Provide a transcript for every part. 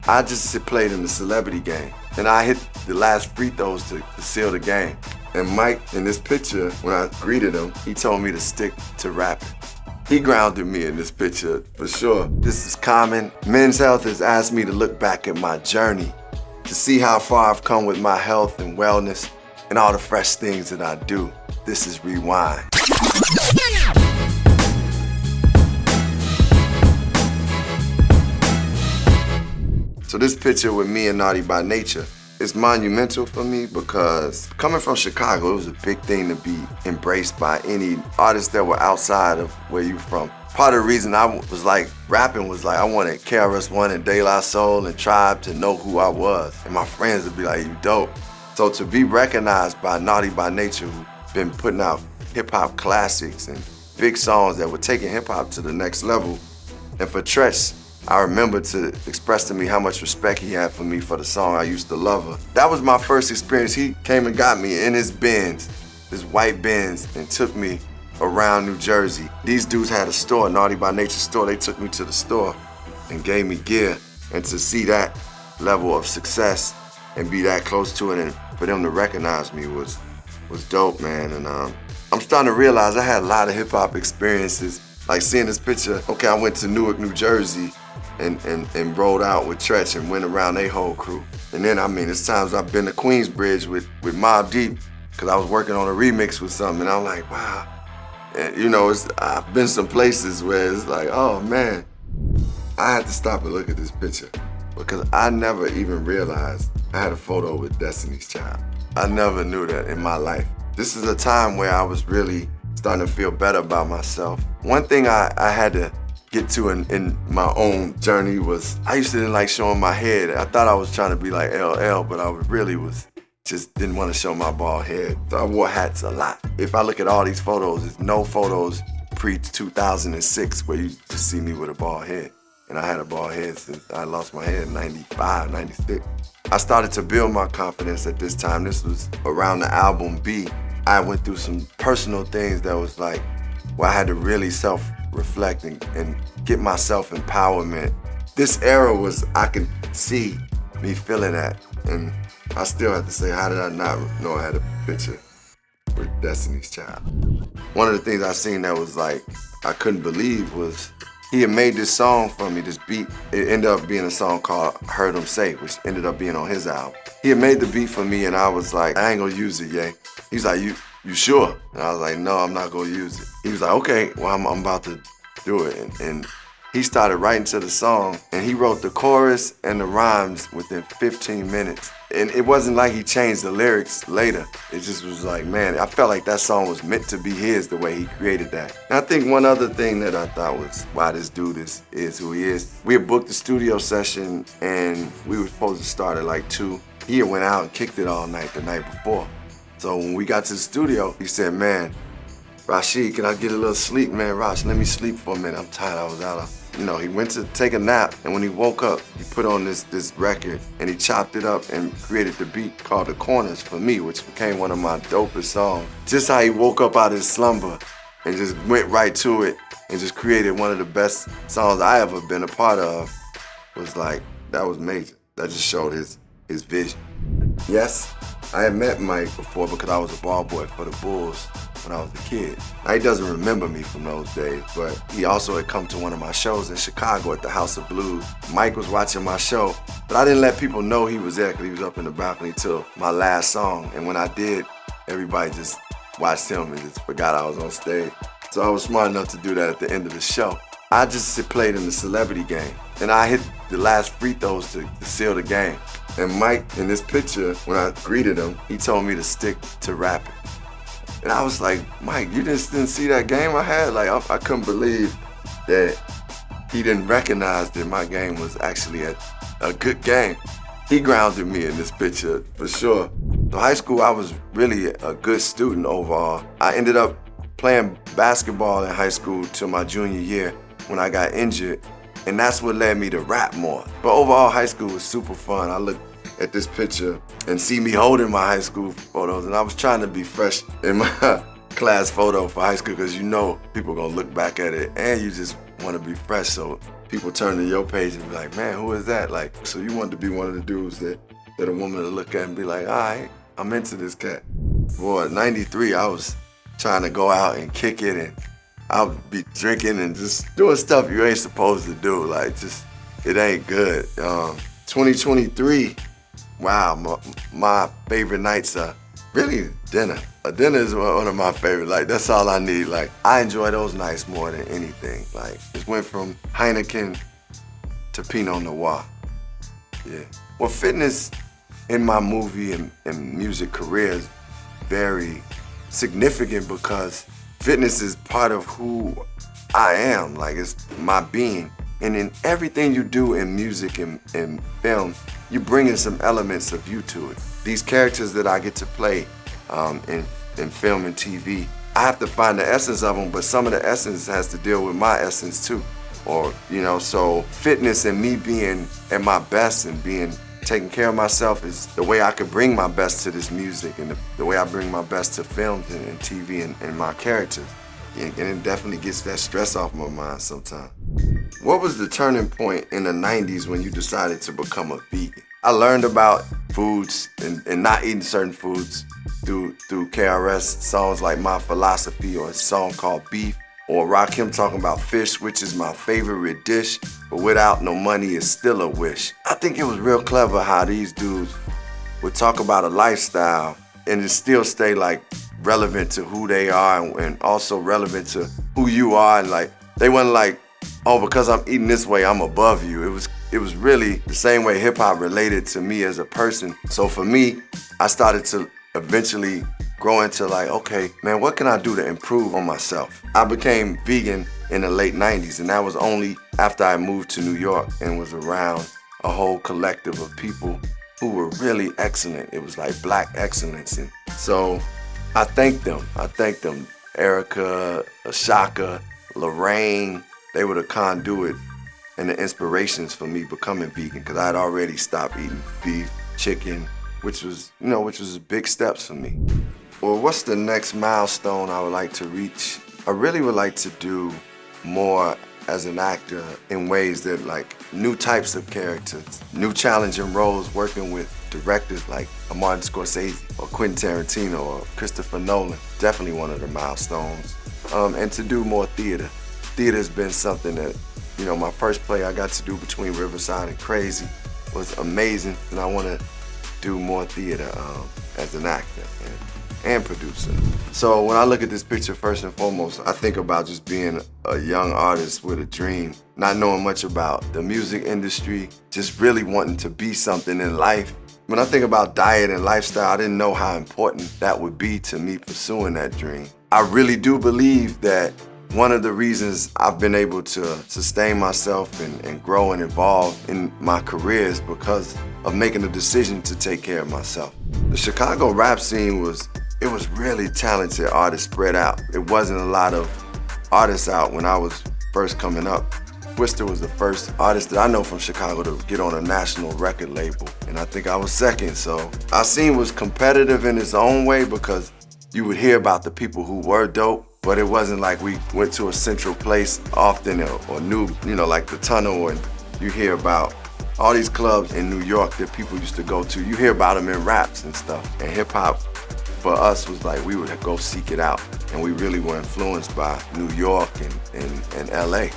I just played in the celebrity game, and I hit the last free throws to seal the game. And Mike, in this picture, when I greeted him, he told me to stick to rapping. He grounded me in this picture, for sure. This is Common. Men's Health has asked me to look back at my journey, to see how far I've come with my health and wellness, and all the fresh things that I do. This is Rewind. So this picture with me and Naughty by Nature is monumental for me because coming from Chicago, it was a big thing to be embraced by any artists that were outside of where you're from. Part of the reason I was like, rapping was like, I wanted KRS-One and De La Soul and Tribe to know who I was. And my friends would be like, you dope. So to be recognized by Naughty by Nature, who've been putting out hip hop classics and big songs that were taking hip hop to the next level. And for Tretch, I remember to express to me how much respect he had for me for the song I Used to Love Her. That was my first experience. He came and got me in his Benz, his white Benz, and took me around New Jersey. These dudes had a store, Naughty by Nature store. They took me to the store and gave me gear. And to see that level of success and be that close to it and for them to recognize me was dope, man. And I'm starting to realize I had a lot of hip hop experiences. Like seeing this picture, okay, I went to Newark, New Jersey, and rolled out with Tretch and went around their whole crew. And then, I mean, it's times I've been to Queensbridge with Mobb Deep, because I was working on a remix with something, and I'm like, wow. And you know, I've been some places where it's like, oh man, I had to stop and look at this picture, because I never even realized I had a photo with Destiny's Child. I never knew that in my life. This is a time where I was really starting to feel better about myself. One thing I had to get to in my own journey was I used to didn't like showing my head. I thought I was trying to be like LL, but I really was just didn't want to show my bald head. So I wore hats a lot. If I look at all these photos, there's no photos pre-2006 where you just see me with a bald head. And I had a bald head since I lost my head in 95, 96. I started to build my confidence at this time. This was around the album B. I went through some personal things that was like, where I had to really self-reflect and get my self-empowerment. This era was, I could see me feeling that. And I still have to say, how did I not know I had a picture with Destiny's Child? One of the things I seen that was like, I couldn't believe was, he had made this song for me, this beat. It ended up being a song called Heard 'Em Say, which ended up being on his album. He had made the beat for me and I was like, I ain't gonna use it, yay. He's like, you sure? And I was like, no, I'm not gonna use it. He was like, okay, well, I'm about to do it. And he started writing to the song and he wrote the chorus and the rhymes within 15 minutes. And it wasn't like he changed the lyrics later. It just was like, man, I felt like that song was meant to be his the way he created that. And I think one other thing that I thought was why this dude is who he is. We had booked the studio session and we were supposed to start at like 2. He had went out and kicked it all night the night before. So when we got to the studio, he said, man, Rashid, can I get a little sleep, man? Rash, let me sleep for a minute. I'm tired, I was out. You know, he went to take a nap, and when he woke up, he put on this record, and he chopped it up and created the beat called The Corners for me, which became one of my dopest songs. Just how he woke up out of his slumber and just went right to it and just created one of the best songs I ever been a part of was like, that was major. That just showed his vision. Yes, I had met Mike before because I was a ball boy for the Bulls when I was a kid. Now, he doesn't remember me from those days, but he also had come to one of my shows in Chicago at the House of Blues. Mike was watching my show, but I didn't let people know he was there because he was up in the balcony till my last song. And when I did, everybody just watched him and just forgot I was on stage. So I was smart enough to do that at the end of the show. I just played in the celebrity game, and I hit the last free throws to seal the game. And Mike, in this picture, when I greeted him, he told me to stick to rapping. And I was like, Mike, you just didn't see that game I had? Like, I couldn't believe that he didn't recognize that my game was actually a good game. He grounded me in this picture, for sure. So high school, I was really a good student overall. I ended up playing basketball in high school till my junior year when I got injured, and that's what led me to rap more. But overall, high school was super fun. I look at this picture and see me holding my high school photos, and I was trying to be fresh in my class photo for high school because you know people gonna look back at it and you just want to be fresh. So people turn to your page and be like, man, who is that? Like, so you want to be one of the dudes that a woman to look at and be like, all right, I'm into this cat. Boy, at 93, I was trying to go out and kick it, and I would be drinking and just doing stuff you ain't supposed to do. Like, just, it ain't good. 2023, wow, my favorite nights are really dinner. A dinner is one of my favorite. Like, that's all I need. Like, I enjoy those nights more than anything. Like, it went from Heineken to Pinot Noir. Yeah. Well, fitness in my movie and music career is very significant because fitness is part of who I am. Like, it's my being. And in everything you do in music and film, you bring in some elements of you to it. These characters that I get to play in film and TV, I have to find the essence of them, but some of the essence has to deal with my essence too. Or, you know, so fitness and me being at my best and taking care of myself is the way I could bring my best to this music and the way I bring my best to films and TV and my characters. And it definitely gets that stress off my mind sometimes. What was the turning point in the 90s when you decided to become a vegan? I learned about foods and not eating certain foods through KRS songs like My Philosophy, or a song called Beef, or Rakim talking about fish, which is my favorite dish, but without no money is still a wish. I think it was real clever how these dudes would talk about a lifestyle and it still stay like relevant to who they are and also relevant to who you are. And like, they wasn't like, oh, because I'm eating this way, I'm above you. It was really the same way hip hop related to me as a person. So for me, I started to eventually grow into like, okay, man, what can I do to improve on myself? I became vegan in the late 90s, and that was only after I moved to New York and was around a whole collective of people who were really excellent. It was like black excellence. And so I thank them. Erica, Ashaka, Lorraine, they were the conduit and the inspirations for me becoming vegan, because I had already stopped eating beef, chicken, which was big steps for me. Well, what's the next milestone I would like to reach? I really would like to do more as an actor in ways that, like, new types of characters, new challenging roles, working with directors like Martin Scorsese or Quentin Tarantino or Christopher Nolan. Definitely one of the milestones. And to do more theater. Theater's been something that, you know, my first play I got to do between Riverside and Crazy was amazing, and I want to do more theater as an actor and producer. So when I look at this picture, first and foremost, I think about just being a young artist with a dream, not knowing much about the music industry, just really wanting to be something in life. When I think about diet and lifestyle, I didn't know how important that would be to me pursuing that dream. I really do believe that one of the reasons I've been able to sustain myself and grow and evolve in my career is because of making a decision to take care of myself. The Chicago rap scene was really talented artists spread out. It wasn't a lot of artists out when I was first coming up. Twister was the first artist that I know from Chicago to get on a national record label, and I think I was second. So our scene was competitive in its own way because you would hear about the people who were dope, but it wasn't like we went to a central place often or knew, you know, like the Tunnel, and you hear about all these clubs in New York that people used to go to. You hear about them in raps and stuff. And hip hop for us was like we would go seek it out, and we really were influenced by New York and LA.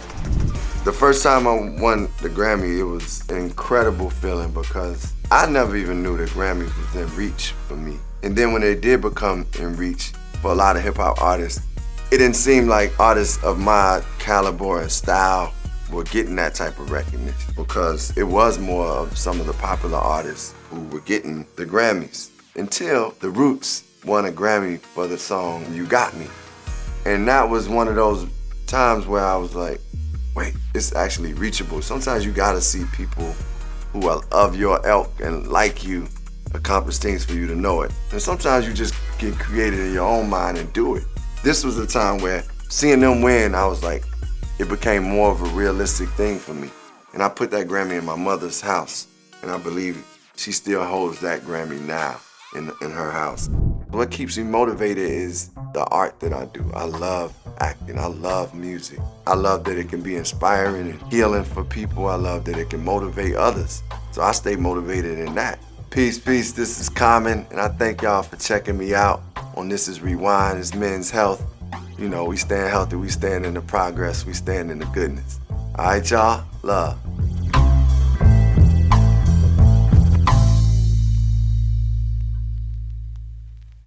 The first time I won the Grammy, it was an incredible feeling because I never even knew that Grammys was in reach for me. And then when they did become in reach for a lot of hip hop artists, it didn't seem like artists of my caliber and style were getting that type of recognition, because it was more of some of the popular artists who were getting the Grammys, until The Roots won a Grammy for the song You Got Me. And that was one of those times where I was like, wait, it's actually reachable. Sometimes you gotta see people who are of your ilk and like you accomplish things for you to know it. And sometimes you just get creative in your own mind and do it. This was a time where seeing them win, I was like, it became more of a realistic thing for me. And I put that Grammy in my mother's house, and I believe she still holds that Grammy now in her house. What keeps me motivated is the art that I do. I love acting. I love music. I love that it can be inspiring and healing for people. I love that it can motivate others. So I stay motivated in that. Peace, peace. This is Common, and I thank y'all for checking me out on This Is Rewind. It's Men's Health. You know, we stand healthy. We stand in the progress. We stand in the goodness. All right, y'all. Love.